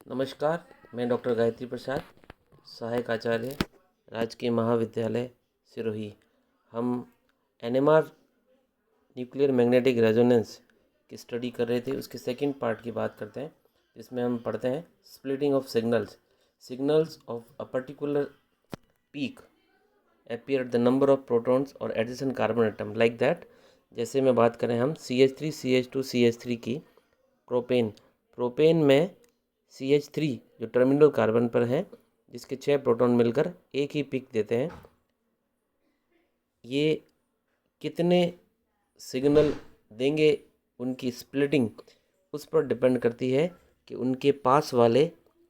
नमस्कार, मैं डॉक्टर गायत्री प्रसाद, सहायक आचार्य, राजकीय महाविद्यालय सिरोही। हम एनएमआर न्यूक्लियर मैग्नेटिक रेजोनेंस की स्टडी कर रहे थे, उसके सेकंड पार्ट की बात करते हैं, जिसमें हम पढ़ते हैं splitting of signals of a particular peak appear at the number of protons or adjacent carbon atom like that। जैसे में बात करें हम CH3 CH2 CH3 की, प्रोपेन में CH3 जो टर्मिनल कार्बन पर है, जिसके 6 प्रोटॉन मिलकर एक ही पिक देते हैं, ये कितने सिग्नल देंगे, उनकी स्प्लिटिंग उस पर डिपेंड करती है कि उनके पास वाले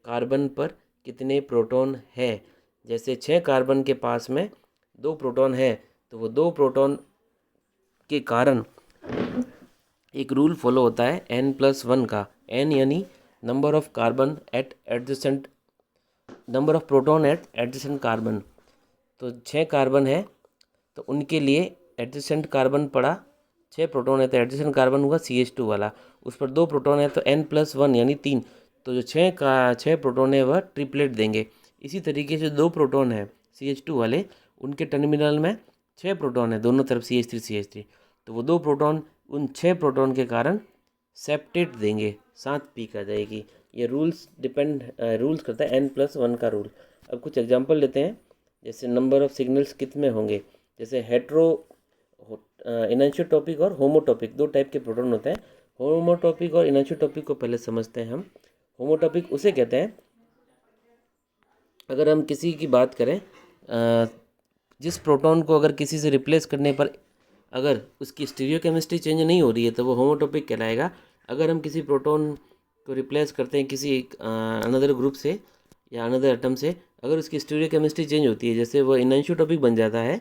कार्बन पर कितने प्रोटॉन है। जैसे 6 कार्बन के पास में 2 प्रोटॉन है, तो वो 2 प्रोटॉन के कारण एक रूल फॉलो होता है n+1 का। n यानी number of carbon at adjacent, number of proton at adjacent carbon. तो 6 कार्बन है, तो उनके लिए एडजेसेंट कार्बन पड़ा, 6 प्रोटॉन है तो एडजेसेंट कार्बन हुआ CH2 वाला, उस पर 2 प्रोटॉन है तो n+1 यानी 3। तो जो 6 प्रोटॉन है वह ट्रिपलेट देंगे। इसी तरीके से 2 प्रोटॉन है CH2 वाले, उनके टर्मिनल में 6 प्रोटॉन है दोनों तरफ CH3 तो वो 2 प्रोटॉन उन 6 प्रोटॉन के कारण सेप्टेट देंगे, 7 पीक आ जाएगी। ये रूल्स करता है n+1 का रूल। अब कुछ एग्जांपल लेते हैं, जैसे नंबर ऑफ सिग्नल्स कितने होंगे। जैसे हेट्रो इनैनिसोटॉपिक और होमोटॉपिक, 2 टाइप के प्रोटॉन होते हैं। होमोटॉपिक और इनैनिसोटॉपिक को पहले समझते हैं हम। होमोटॉपिक उसे कहते हैं, अगर हम किसी की बात करें, जिस प्रोटॉन को अगर किसी से रिप्लेस करने पर अगर उसकी स्टीरियोकेमिस्ट्री चेंज नहीं हो रही है तो वो होमोटॉपिक कहलाएगा। अगर हम किसी प्रोटॉन को रिप्लेस करते हैं किसी अनदर ग्रुप से या अनदर एटम से, अगर उसकी स्टीरियोकेमिस्ट्री चेंज होती है, जैसे वो इनैनिसोटॉपिक बन जाता है,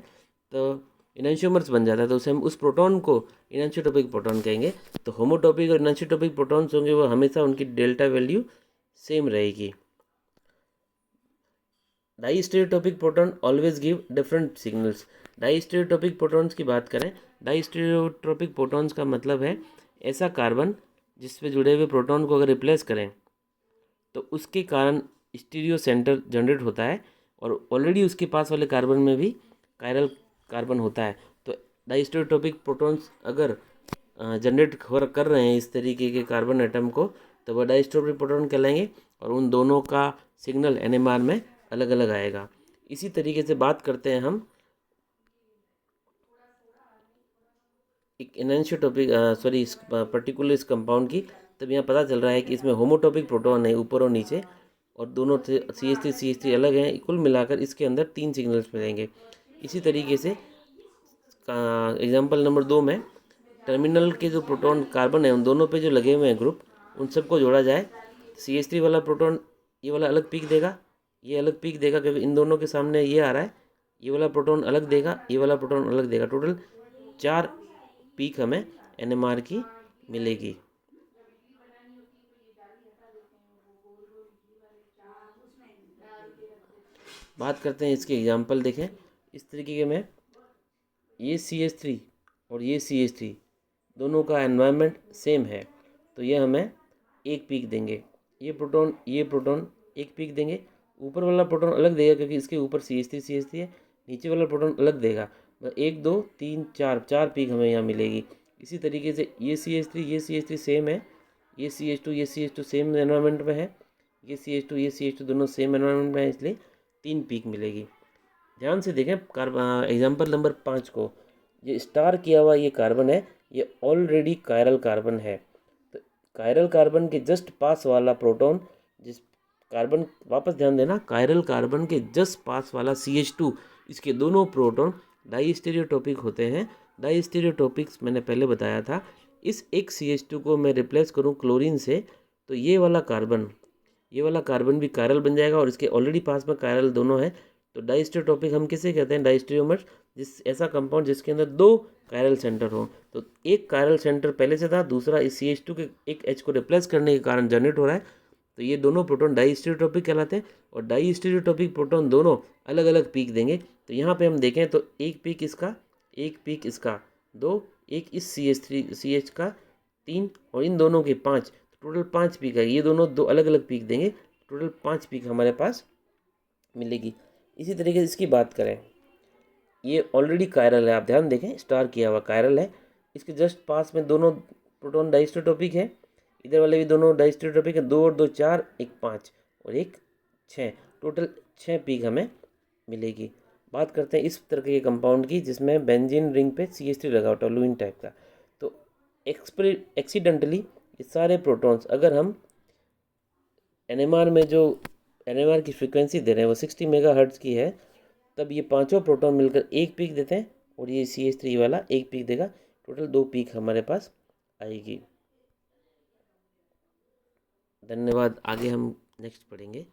तो इनैनिसोमर्स बन जाता है, तो उसे हम उस प्रोटॉन को इनैनिसोटॉपिक प्रोटॉन कहेंगे। तो होमोटॉपिक और इनैनिसोटॉपिक प्रोटॉन्स होंगे, वो हमेशा उनकी डेल्टा वैल्यू सेम रहेगी। Diastereotopic proton always give different signals. Diastereotopic protons की बात करें, डाईस्टेरियोटॉपिक प्रोटॉन्स का मतलब है ऐसा कार्बन जिस पे जुड़े हुए प्रोटॉन को अगर रिप्लेस करें तो उसके कारण स्टीरियो सेंटर जनरेट होता है, और ऑलरेडी उसके पास वाले कार्बन में भी कायरल कार्बन होता है। तो डाईस्टेरियोटॉपिक प्रोटॉन्स अगर जनरेट कर रहे हैं इस तरीके के कार्बन एटम को, तो वह डाईस्टेरियोटॉपिक प्रोटॉन कहलाएंगे, और उन दोनों का सिग्नल NMR में अलग अलग आएगा। इसी तरीके से बात करते हैं हम एक इनैनिसोटॉपिक इस पर्टिकुलर इस कंपाउंड की। तब यहाँ पता चल रहा है कि इसमें होमोटॉपिक प्रोटॉन है ऊपर और नीचे, और दोनों CH3 अलग हैं, कुल मिलाकर इसके अंदर 3 सिग्नल्स मिलेंगे। इसी तरीके से एग्जांपल नंबर 2 में टर्मिनल के जो प्रोटॉन कार्बन है उन दोनों पे जो लगे हुए हैं ग्रुप, उन सबको जोड़ा जाए, CH3 वाला प्रोटॉन ये वाला अलग पीक देगा, ये अलग पीक देगा, क्योंकि इन दोनों के सामने ये आ रहा है, ये वाला प्रोटॉन अलग देगा, ये वाला प्रोटॉन अलग देगा। टोटल 4 पीक हमें NMR की मिलेगी। बात करते हैं इसके एग्जांपल, देखें इस तरीके के में ये CH3 और ये CH3 दोनों का एनवायरनमेंट सेम है, तो ये हमें एक पीक देंगे। ये प्रोटॉन एक पीक देंगे। ऊपर वाला प्रोटॉन अलग देगा क्योंकि इसके ऊपर CH3 है, नीचे वाला प्रोटॉन अलग देगा। 1 2 3 4 पीक हमें यहाँ मिलेगी। इसी तरीके से ये CH3 सेम है, ये CH2 सेम एनवायरनमेंट में है, ये CH2 दोनों सेम एनवायरनमेंट में है, इसलिए 3 पीक मिलेगी। ध्यान से देखें एग्जाम्पल नंबर 5 को, ये स्टार किया हुआ ये कार्बन है, ये ऑलरेडी कायरल कार्बन है। तो कायरल कार्बन के जस्ट पास वाला प्रोटॉन, जिस कार्बन, वापस ध्यान देना, कायरल कार्बन के जस्ट पास वाला CH2, इसके दोनों प्रोटॉन डाईस्टेरियोटॉपिक होते हैं। डाईस्टेरियोटॉपिक्स मैंने पहले बताया था। इस एक CH2 को मैं रिप्लेस करूं क्लोरीन से, तो ये वाला कार्बन भी कायरल बन जाएगा, और इसके ऑलरेडी पास में कायरल दोनों है। तो डाईस्टेरियोटॉपिक हम किसे कहते हैं? डाईस्टेरियोमर्स, जिस ऐसा कंपाउंड जिसके अंदर 2 कायरल सेंटर हो। तो एक कायरल सेंटर पहले से था, दूसरा इस CH2 के एक H को रिप्लेस करने के कारण जनरेट हो रहा है, तो ये दोनों प्रोटॉन डाईस्टेरियोटॉपिक कहलाते हैं। और डाईस्टेरियोटॉपिक प्रोटॉन दोनों अलग अलग पीक देंगे। तो यहाँ पे हम देखें तो एक पीक इसका 2, एक इस CH का 3, और इन दोनों के 5। टोटल 5 पीक है, ये दोनों दो अलग अलग पीक देंगे, टोटल 5 पीक हमारे पास मिलेगी। इसी तरीके से इसकी बात करें, ये ऑलरेडी कायरल है, आप ध्यान देखें स्टार किया हुआ कायरल है, इसके जस्ट पास में दोनों प्रोटॉन डाइस्टोटॉपिक है, इधर वाले भी दोनों डाइस्टोटॉपिक है, 2 और 2 4, एक 5 और एक 6, टोटल 6 पीक हमें मिलेगी। बात करते हैं इस तरह के कंपाउंड की जिसमें बेंजीन रिंग पे CH3 लगा हुआ टोलुइन टाइप का। तो एक्सीडेंटली ये सारे प्रोटॉन्स, अगर हम NMR में जो NMR की फ्रिक्वेंसी दे रहे हैं वो 60 मेगाहर्ट्ज़ की है, तब ये पांचों प्रोटॉन मिलकर एक पीक देते हैं और ये CH3 वाला एक पीक देगा, टोटल 2 पीक हमारे पास आएगी। धन्यवाद। आगे हम नेक्स्ट पढ़ेंगे।